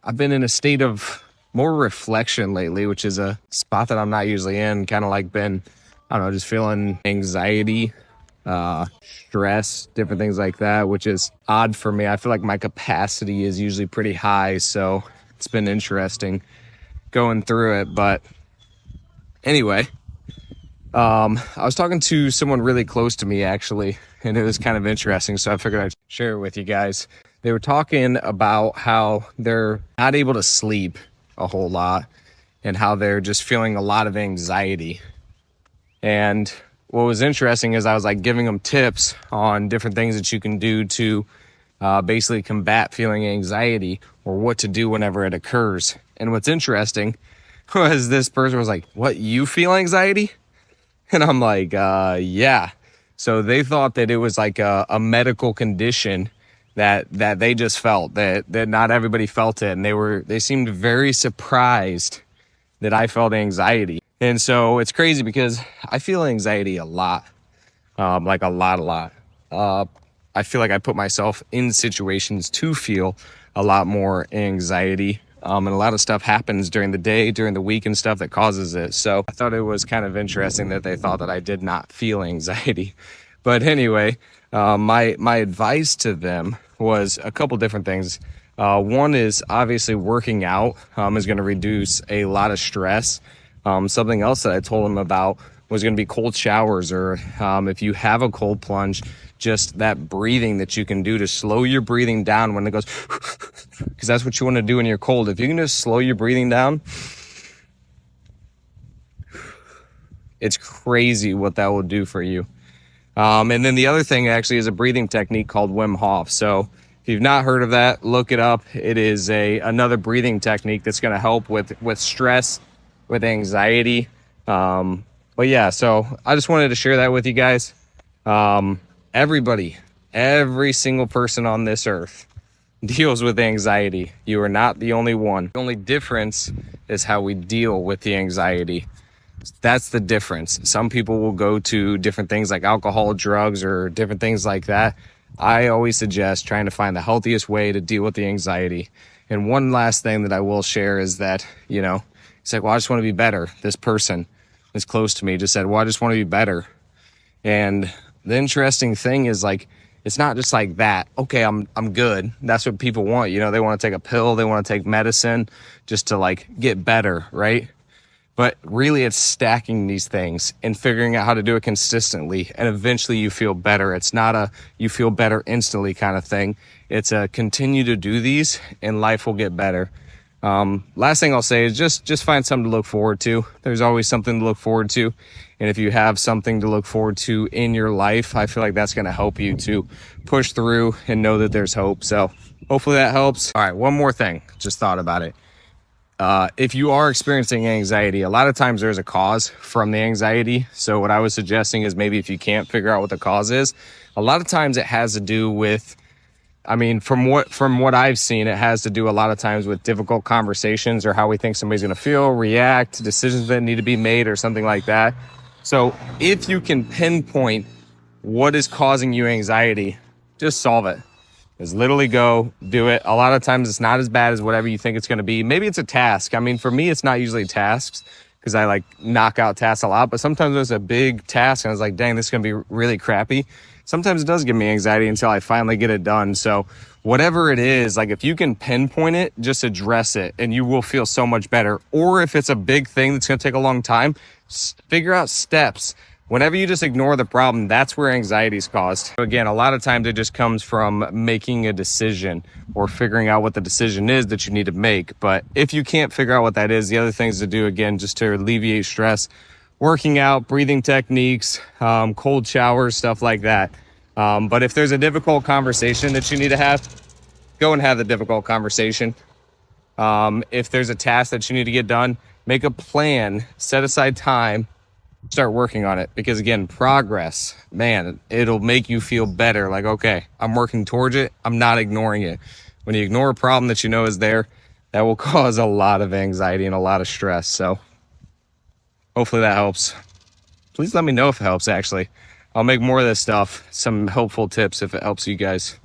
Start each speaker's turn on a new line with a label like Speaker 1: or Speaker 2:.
Speaker 1: I've been in a state of more reflection lately, which is a spot that I'm not usually in. Kind of like been, I don't know, just feeling anxiety, stress, different things like that, which is odd for me. I feel like my capacity is usually pretty high, so it's been interesting going through it. But anyway, I was talking to someone really close to me actually, and it was kind of interesting, so I figured I'd share it with you guys. They were talking about how they're not able to sleep a whole lot and how they're just feeling a lot of anxiety. And what was interesting is I was like giving them tips on different things that you can do to basically combat feeling anxiety or what to do whenever it occurs. And what's interesting was this person was like, "What, you feel anxiety?" And I'm like, yeah. So they thought that it was like a medical condition that they just felt, that not everybody felt it. And they seemed very surprised that I felt anxiety. And so it's crazy because I feel anxiety a lot, like a lot. I feel like I put myself in situations to feel a lot more anxiety. And a lot of stuff happens during the day, during the week and stuff that causes it. So I thought it was kind of interesting that they thought that I did not feel anxiety. But anyway, my advice to them was a couple different things. One is obviously working out is going to reduce a lot of stress. Something else that I told them about was going to be cold showers, or if you have a cold plunge, just that breathing that you can do to slow your breathing down when it goes, because that's what you want to do when you're cold. If you can just slow your breathing down, it's crazy what that will do for you. And then the other thing actually is a breathing technique called Wim Hof. So if you've not heard of that, look it up. It is another breathing technique that's going to help with stress, with anxiety. But yeah, so I just wanted to share that with you guys. Everybody, every single person on this earth deals with anxiety. You are not the only one. The only difference is how we deal with the anxiety. That's the difference. Some people will go to different things like alcohol, drugs, or different things like that. I always suggest trying to find the healthiest way to deal with the anxiety. And one last thing that I will share is that, it's like, well, I just want to be better. This person is close to me just said, well, I just want to be better. And the interesting thing is, like, it's not just like that. Okay, I'm good. That's what people want. They want to take a pill. They want to take medicine just to like get better, right? But really, it's stacking these things and figuring out how to do it consistently. And eventually you feel better. It's not a you feel better instantly kind of thing. It's a continue to do these and life will get better. Last thing I'll say is just find something to look forward to. There's always something to look forward to. And if you have something to look forward to in your life, I feel like that's going to help you to push through and know that there's hope. So hopefully that helps. All right, one more thing. Just thought about it. If you are experiencing anxiety, a lot of times there's a cause from the anxiety. So what I was suggesting is maybe if you can't figure out what the cause is, a lot of times it has to do with, from what I've seen, it has to do a lot of times with difficult conversations or how we think somebody's going to feel, react, decisions that need to be made or something like that. So if you can pinpoint what is causing you anxiety, just solve it. Just literally go do it. A lot of times it's not as bad as whatever you think it's going to be. Maybe it's a task. For me, it's not usually tasks because I like knock out tasks a lot, but sometimes there's a big task and I was like, dang, this is going to be really crappy. Sometimes it does give me anxiety until I finally get it done. So whatever it is, like if you can pinpoint it, just address it and you will feel so much better. Or if it's a big thing that's going to take a long time, figure out steps. Whenever you just ignore the problem, that's where anxiety is caused. Again, a lot of times it just comes from making a decision or figuring out what the decision is that you need to make. But if you can't figure out what that is, the other things to do, again, just to alleviate stress, working out, breathing techniques, cold showers, stuff like that. But if there's a difficult conversation that you need to have, go and have the difficult conversation. If there's a task that you need to get done, make a plan, set aside time, start working on it. Because again, progress, man, it'll make you feel better. Like, okay, I'm working towards it. I'm not ignoring it. When you ignore a problem that you know is there, that will cause a lot of anxiety and a lot of stress. So hopefully that helps. Please let me know if it helps, actually. I'll make more of this stuff, some helpful tips if it helps you guys.